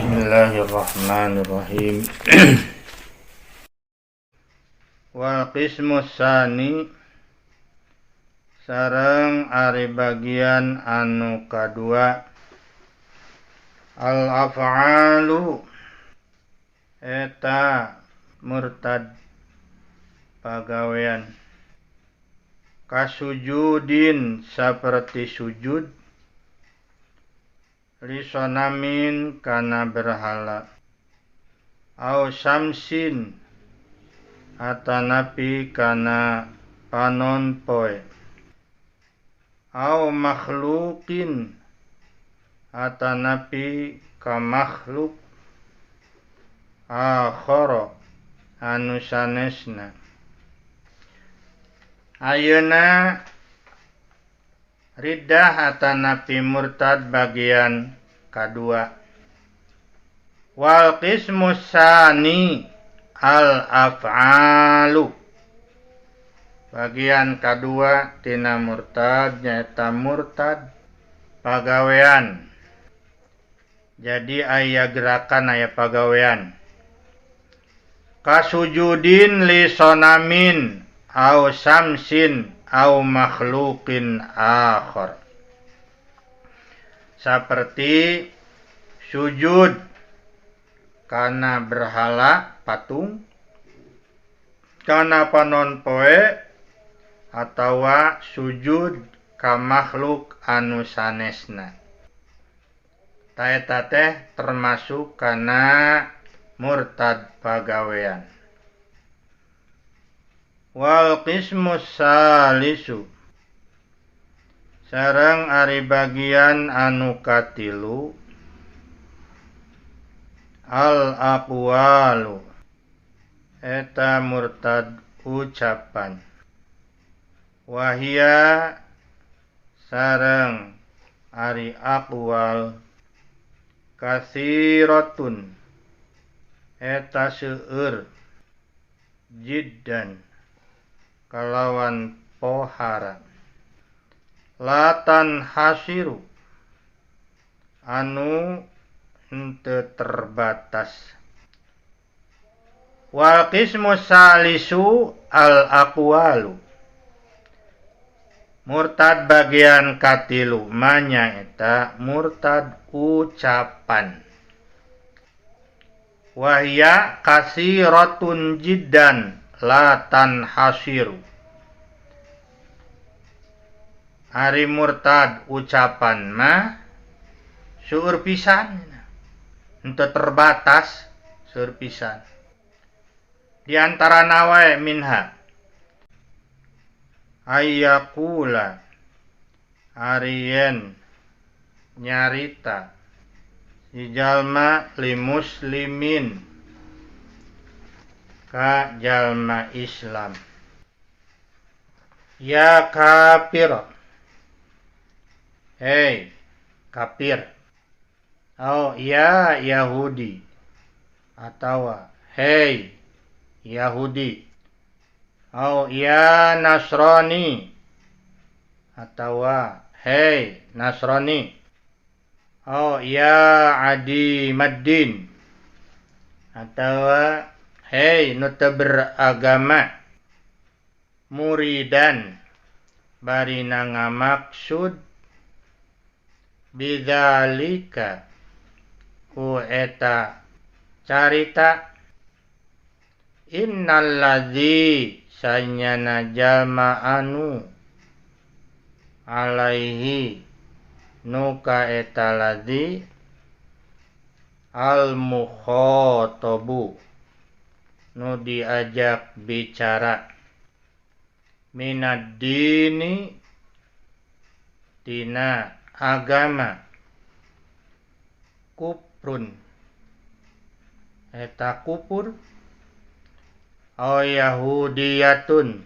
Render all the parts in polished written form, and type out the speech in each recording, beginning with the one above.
Bismillahirrahmanirrahim. Wal qismus tsani sareng ari bagian anu kadua al af'alu eta murtad pagawean kasujudin saperti sujud lisonamin kana berhala au samsin atanapi kana panon poe au makhlukin atanapi ka makhluk akhara anu sanesna. Ayeuna riddah atanapi murtad bagian kadua. Wal qismus tsani al af'alu bagian kadua tina murtad nyaeta murtad pagawean. Jadi aya gerakan aya pagawean. Kasujudin li sonamin au samsin au makhlukin akhar. Seperti sujud kana berhala patung, kana panon poe, atawa sujud ka makhluk anu sanesna. Taeta teh termasuk kana murtad pagawean. Wal qismus salisu sareng ari bagian anu katilu al aqwalu eta murtad ucapan wahia sareng ari aqwal katsiratun eta seueur jiddan kalawan pohara latan hasiru anu henteu terbatas. Wal qismus salisu al aqwalu murtad bagian katilu manya eta murtad ucapan wahia kasiratun jiddan latan hasiru. Ari murtad ucapan mah seueur pisan henteu terbatas seueur pisan. Di antara nawae minha ayyakula arien nyarita si jalma li muslimin ka jalma Islam ya kafir hei kafir au ya Yahudi atawa hei Yahudi au ya Nasrani atawa hei Nasrani au ya adi maddin atawa hei nu teu beragama muridan barina ngamaksud bidzalika ku eta carita innal ladzi sanyana jalma anu alaihi nuka eta ladzi al mukhatabu nu diajak bicara minad dini tina agama kufrun eta kufur au yahudiyatun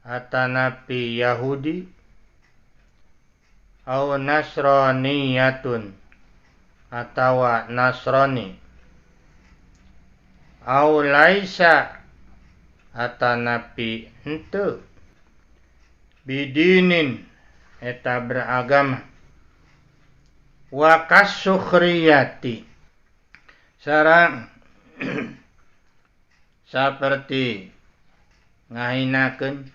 atanapi Yahudi au nasraniyatun atawa Nasrani au laisa atanapi henteu bidinin eta beragama wa kasukhriyati Sareng saperti ngahinakeun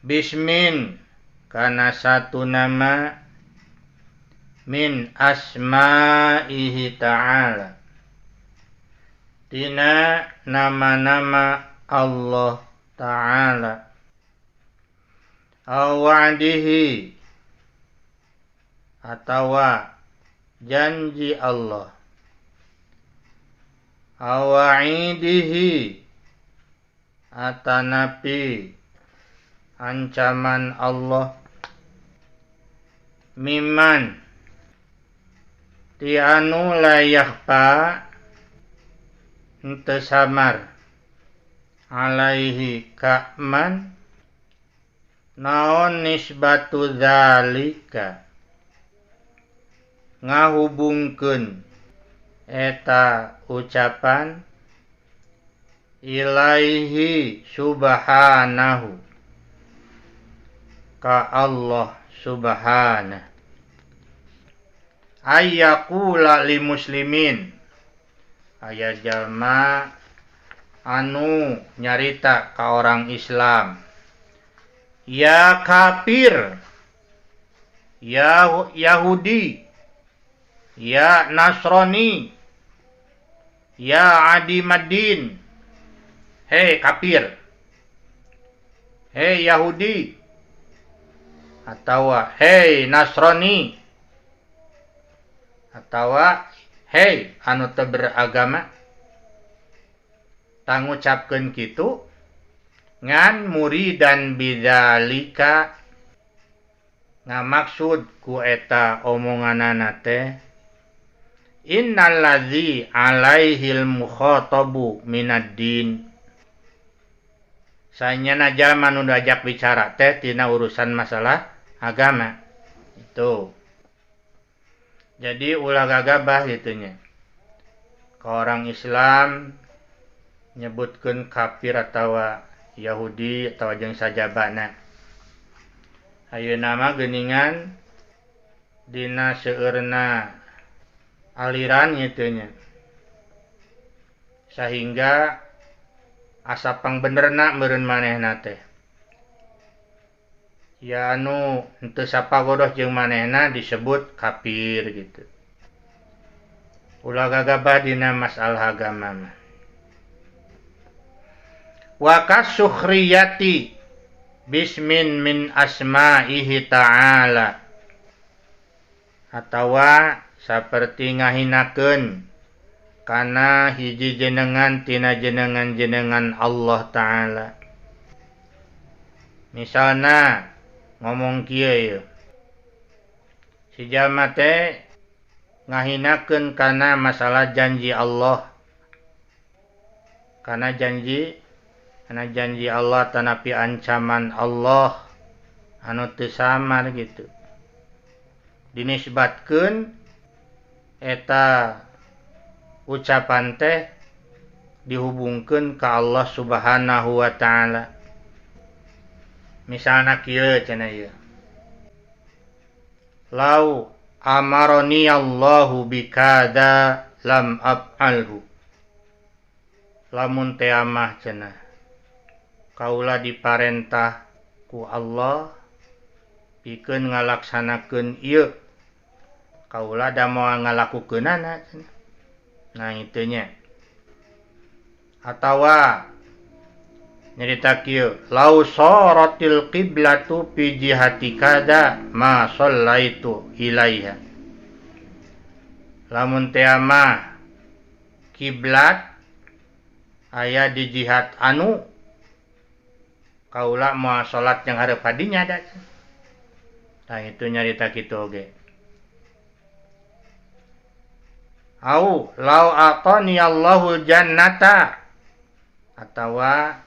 bismin kana satu nama min asma'ihi ta'ala tina nama-nama Allah Ta'ala awadihi atawa janji Allah awaidihi atanapi ancaman Allah miman ti anu layahpa henteu samar alaihi ka'man naon nisbatu dzalika ngahubungkeun eta ucapan ilaihi subhanahu ka Allah subhanahu ayyaqula li muslimin aya jalma anu nyarita ka orang Islam ya kafir ya Yahudi ya Nasrani ya adimaddin hei kafir hei Yahudi atawa hei Nasrani atawa hei anu teu beragama tangucapkeun kitu ngan muridan bidzalika ngamaksud ku eta omonganana teh innalladzi alaihil mukhatabu minad-din sanyana jalma nu diajak bicara teh tina urusan masalah agama itu. Jadi ulah gagabah gitunya. Ka orang Islam nyebutkeun kafir atawa Yahudi atawa jeung sajabana. Ayeuna mah geuningan dina seueurna aliran gitunya. Sehingga asa pangbenerna meureun manehna teh. Ya anu henteu sapagodoh jeung manehna disebut kafir gitu. Ulah gagabah dina masalah agama mah. Wa kasukhriyati bismin min asma'ihi ta'ala atawa saperti ngahinakeun kana hiji jenengan tina jenengan-jenengan Allah Ta'ala. Misalna ngomong kieu si jalma teh ngahinakeun kana masalah janji Allah, kana janji Allah tanapi ancaman Allah anu teu samar gitu. Dinisbatkeun eta ucapan teh dihubungkeun ka Allah Subhanahu wa Ta'ala. Misalna kieu cenah ieu. Lau amaroni Allahu bikada lam af'alhu. Lamun teh amah cenah. Kaula diparentah ku Allah pikeun ngalaksanakeun ieu. Kaula da moal ngalakukeunana cenah. Nah itu nya. Atawa nyerita kieu, lau saratil qiblatu fi jihati kada ma shallaitu ilaiha. Lamun teh mah kiblat aya di jihad anu kaula moal salat yang hareup hadinya da. Tah itu nyarita kitu oge. Au lau atani Allahu jannata atawa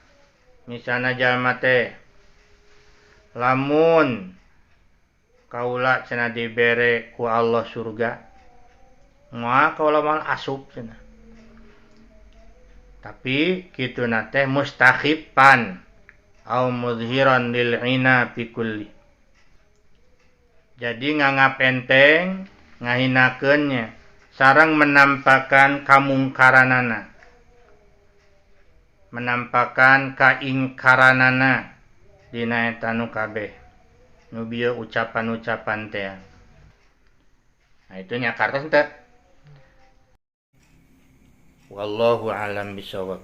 misalna jalma teh lamun kaula cenah dibere ku Allah surga moal kaula moal asup cenah. Tapi kituna teh mustakhifan au mudhiran lil ina fi kulli. Jadi nganggap enteng ngahinakeunnya sareng menampakan kamungkaranana, menampakan kaingkaranana dina eta nu kabeh nu bieu ucapan-ucapan teh. Nah itu nya kartos teh. Wallahu alam bisawab.